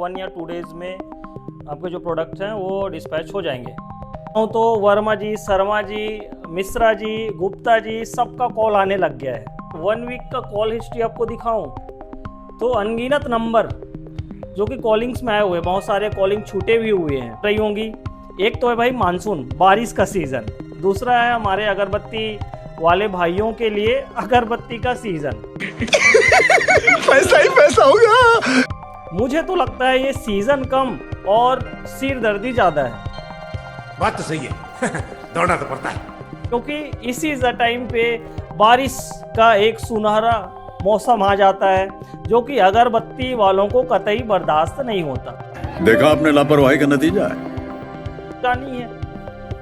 1 या 2 डेज़ में आपके जो प्रोडक्ट्स हैं वो डिस्पैच हो जाएंगे। तो वर्मा जी, शर्मा जी, मिश्रा जी, गुप्ता जी, सबका कॉल आने लग गया है। 1 वीक का कॉल हिस्ट्री आपको दिखाऊं तो अनगिनत नंबर जो कि कॉलिंग्स में आए हुए, बहुत सारे कॉलिंग छूटे भी हुए हैं रही होंगी। एक तो है भाई मानसून, बारिश का सीज़न। दूसरा है हमारे अगरबत्ती वाले भाइयों के लिए अगरबत्ती का सीज़न। पैसा ही पैसा होगा। मुझे तो लगता है ये सीज़न कम और सिरदर्दी ज़्यादा है, बात तो सही है। दौड़ना तो पड़ता है क्योंकि इसी टाइम पे बारिश का एक सुनहरा मौसम आ जाता है जो कि अगरबत्ती वालों को कतई बर्दाश्त नहीं होता। देखा आपने लापरवाही का नतीजा है। जानी है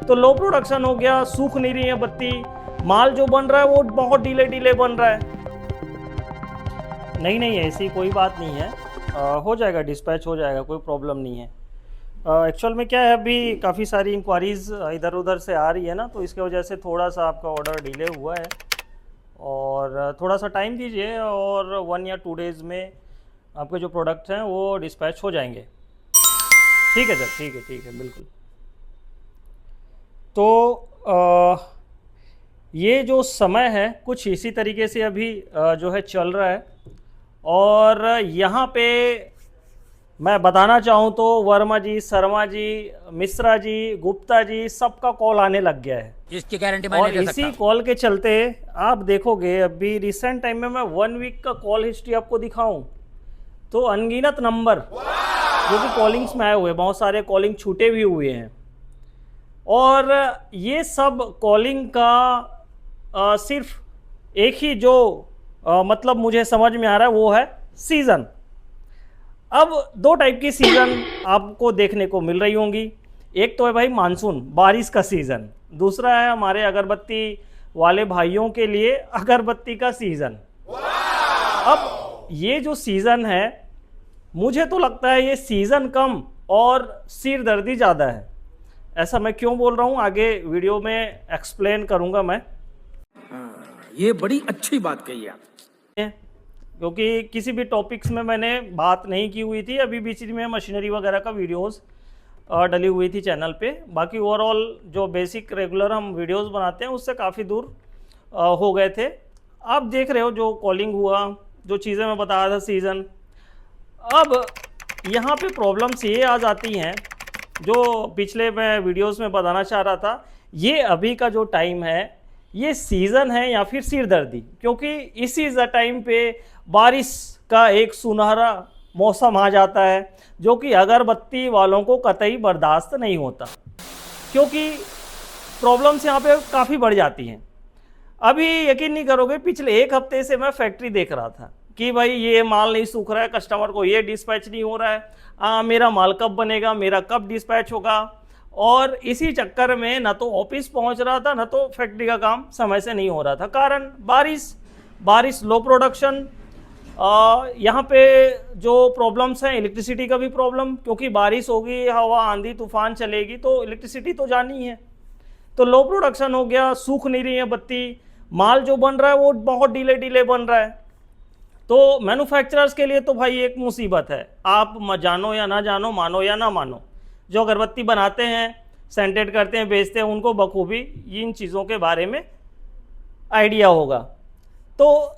तो लो प्रोडक्शन हो गया, सूख नहीं रही है बत्ती, माल जो बन रहा है वो बहुत डिले बन रहा है। नहीं ऐसी कोई बात नहीं है, हो जाएगा, डिस्पैच हो जाएगा, कोई प्रॉब्लम नहीं है। एक्चुअल में क्या है, अभी काफ़ी सारी इंक्वायरीज़ इधर उधर से आ रही है ना, तो इसके वजह से थोड़ा सा आपका ऑर्डर डिले हुआ है और थोड़ा सा टाइम दीजिए और 1 या 2 डेज़ में आपके जो प्रोडक्ट्स हैं वो डिस्पैच हो जाएंगे। ठीक है सर, ठीक है बिल्कुल। तो ये जो समय है कुछ इसी तरीके से अभी जो है चल रहा है। और यहाँ पे मैं बताना चाहूँ तो वर्मा जी, शर्मा जी, मिश्रा जी, गुप्ता जी, सबका कॉल आने लग गया है। इसकी गारंटी मैं और नहीं दे इसी सकता। कॉल के चलते आप देखोगे अभी रिसेंट टाइम में मैं 1 वीक का कॉल हिस्ट्री आपको दिखाऊं तो अनगिनत नंबर जो कि कॉलिंग्स में आए हुए, बहुत सारे कॉलिंग छूटे भी हुए हैं। और ये सब कॉलिंग का सिर्फ एक ही जो मतलब मुझे समझ में आ रहा है वो है सीज़न। अब 2 टाइप की सीज़न आपको देखने को मिल रही होंगी। एक तो है भाई मानसून, बारिश का सीज़न। दूसरा है हमारे अगरबत्ती वाले भाइयों के लिए अगरबत्ती का सीज़न। अब ये जो सीज़न है, मुझे तो लगता है ये सीज़न कम और सिरदर्दी ज़्यादा है। ऐसा मैं क्यों बोल रहा हूँ आगे वीडियो में एक्सप्लेन करूँगा मैं। ये बड़ी अच्छी बात कही आप। क्योंकि किसी भी टॉपिक्स में मैंने बात नहीं की हुई थी, अभी बीच में मशीनरी वगैरह का वीडियोस डली हुई थी चैनल पे। बाकी ओवरऑल जो बेसिक रेगुलर हम वीडियोस बनाते हैं उससे काफ़ी दूर हो गए थे। आप देख रहे हो जो कॉलिंग हुआ, जो चीज़ें मैं बता रहा था सीज़न। अब यहाँ पे प्रॉब्लम्स ये आ जाती हैं जो पिछले मैं वीडियोस में बताना चाह रहा था। ये अभी का जो टाइम है ये सीज़न है या फिर सिरदर्दी, क्योंकि इसी टाइम पे बारिश का एक सुनहरा मौसम आ जाता है जो कि अगरबत्ती वालों को कतई बर्दाश्त नहीं होता, क्योंकि प्रॉब्लम्स यहाँ पे काफ़ी बढ़ जाती हैं। अभी यकीन नहीं करोगे, पिछले 1 हफ्ते से मैं फैक्ट्री देख रहा था कि भाई ये माल नहीं सूख रहा है, कस्टमर को ये डिस्पैच नहीं हो रहा है, मेरा माल कब बनेगा, मेरा कब डिस्पैच होगा। और इसी चक्कर में ना तो ऑफिस पहुंच रहा था, ना तो फैक्ट्री का काम समय से नहीं हो रहा था। कारण बारिश, लो प्रोडक्शन। यहाँ पे जो प्रॉब्लम्स हैं, इलेक्ट्रिसिटी का भी प्रॉब्लम, क्योंकि बारिश होगी, हवा आंधी तूफान चलेगी तो इलेक्ट्रिसिटी तो जानी है। तो लो प्रोडक्शन हो गया, सूख नहीं रही है बत्ती, माल जो बन रहा है वो बहुत डिले बन रहा है। तो मैन्युफैक्चरर्स के लिए तो भाई एक मुसीबत है। आप जानो या ना जानो, मानो या ना मानो, जो अगरबत्ती बनाते हैं, सेंटेड करते हैं, बेचते हैं, उनको बखूबी इन चीज़ों के बारे में आइडिया होगा। तो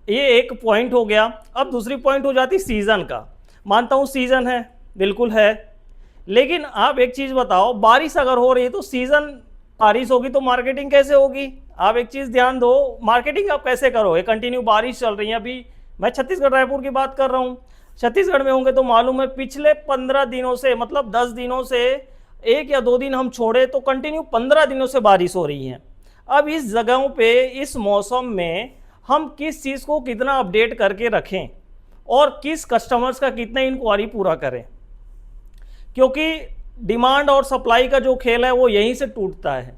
ये एक पॉइंट हो गया। अब दूसरी पॉइंट हो जाती सीज़न का। मानता हूँ सीज़न है, बिल्कुल है, लेकिन आप एक चीज़ बताओ, बारिश अगर हो रही है तो सीज़न, बारिश होगी तो मार्केटिंग कैसे होगी? आप एक चीज़ ध्यान दो, मार्केटिंग आप कैसे करोगे? कंटिन्यू बारिश चल रही है। अभी मैं छत्तीसगढ़, रायपुर की बात कर रहा हूँ। छत्तीसगढ़ में होंगे तो मालूम है, पिछले 15 दिनों से, मतलब 10 दिनों से, 1 या 2 दिन हम छोड़े तो कंटिन्यू 15 दिनों से बारिश हो रही है। अब इस जगहों पे, इस मौसम में हम किस चीज़ को कितना अपडेट करके रखें और किस कस्टमर्स का कितना इंक्वायरी पूरा करें, क्योंकि डिमांड और सप्लाई का जो खेल है वो यहीं से टूटता है।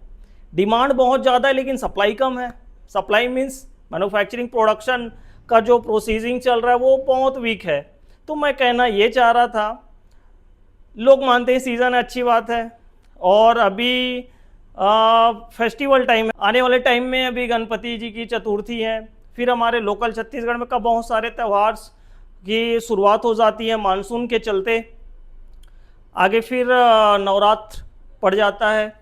डिमांड बहुत ज़्यादा है लेकिन सप्लाई कम है। सप्लाई मीन्स मैन्युफैक्चरिंग प्रोडक्शन का जो प्रोसीजिंग चल रहा है वो बहुत वीक है। तो मैं कहना ये चाह रहा था, लोग मानते हैं सीज़न है, अच्छी बात है, और अभी फेस्टिवल टाइम है, आने वाले टाइम में अभी गणपति जी की चतुर्थी है, फिर हमारे लोकल छत्तीसगढ़ में का बहुत सारे त्यौहार की शुरुआत हो जाती है मानसून के चलते, आगे फिर नवरात्र पड़ जाता है,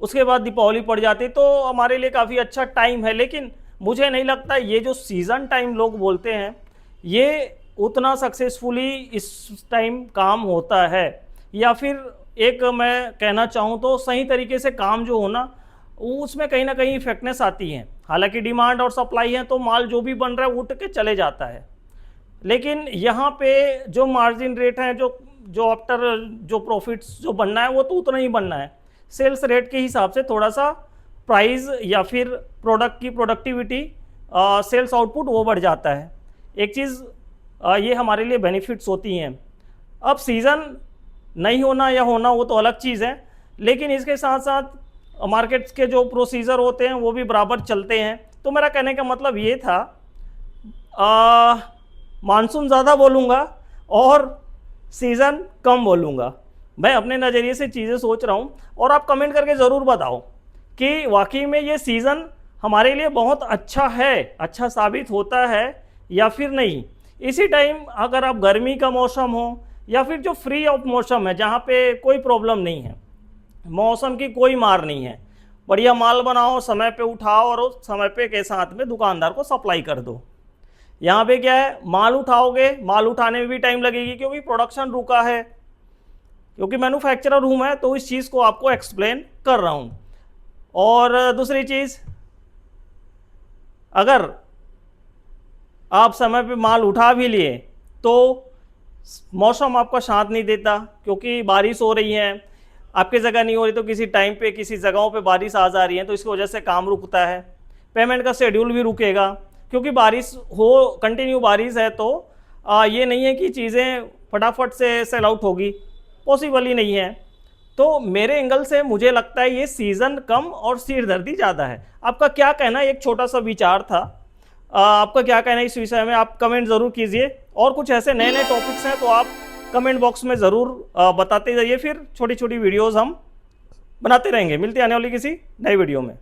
उसके बाद दीपावली पड़ जाती है, तो हमारे लिए काफ़ी अच्छा टाइम है। लेकिन मुझे नहीं लगता ये जो सीज़न टाइम लोग बोलते हैं ये उतना सक्सेसफुली इस टाइम काम होता है, या फिर एक मैं कहना चाहूँ तो सही तरीके से काम जो हो ना उसमें कहीं ना कहीं इफेक्टनेस आती है। हालांकि डिमांड और सप्लाई है तो माल जो भी बन रहा है उठ के चले जाता है, लेकिन यहाँ पे जो मार्जिन रेट है, जो आफ्टर जो प्रॉफिट्स जो बनना है वो तो उतना ही बनना है। सेल्स रेट के हिसाब से थोड़ा सा प्राइस या फिर प्रोडक्ट की प्रोडक्टिविटी, सेल्स आउटपुट वो बढ़ जाता है। एक चीज़ ये हमारे लिए बेनिफिट्स होती हैं। अब सीज़न नहीं होना या होना वो तो अलग चीज़ है, लेकिन इसके साथ साथ मार्केट्स के जो प्रोसीजर होते हैं वो भी बराबर चलते हैं। तो मेरा कहने का मतलब ये था, मानसून ज़्यादा बोलूँगा और सीज़न कम बोलूँगा। मैं अपने नज़रिए से चीज़ें सोच रहा हूँ और आप कमेंट करके ज़रूर बताओ कि वाकई में ये सीज़न हमारे लिए बहुत अच्छा है, अच्छा साबित होता है या फिर नहीं। इसी टाइम अगर आप गर्मी का मौसम हो या फिर जो फ्री ऑफ मौसम है जहाँ पे कोई प्रॉब्लम नहीं है, मौसम की कोई मार नहीं है, बढ़िया माल बनाओ, समय पे उठाओ और उस समय पे के साथ में दुकानदार को सप्लाई कर दो। यहाँ पे क्या है, माल उठाओगे, माल उठाने में भी टाइम लगेगी क्योंकि प्रोडक्शन रुका है, क्योंकि मैन्युफैक्चरर हूँ मैं तो इस चीज़ को आपको एक्सप्लेन कर रहा हूँ। और दूसरी चीज़, अगर आप समय पे माल उठा भी लिए तो मौसम आपका साथ नहीं देता, क्योंकि बारिश हो रही है, आपकी जगह नहीं हो रही तो किसी टाइम पे किसी जगहों पे बारिश आ जा रही है, तो इसकी वजह से काम रुकता है, पेमेंट का शेड्यूल भी रुकेगा, क्योंकि बारिश हो, कंटिन्यू बारिश है तो ये नहीं है कि चीज़ें फटाफट से सेल आउट होगी, पॉसिबल ही नहीं है। तो मेरे एंगल से मुझे लगता है ये सीज़न कम और सिरदर्दी ज़्यादा है। आपका क्या कहना है, एक छोटा सा विचार था, आपका क्या कहना है इस विषय में, आप कमेंट ज़रूर कीजिए। और कुछ ऐसे नए नए टॉपिक्स हैं तो आप कमेंट बॉक्स में ज़रूर बताते जाइए, फिर छोटी छोटी वीडियोज़ हम बनाते रहेंगे। मिलते हैं आने वाली किसी नई वीडियो में।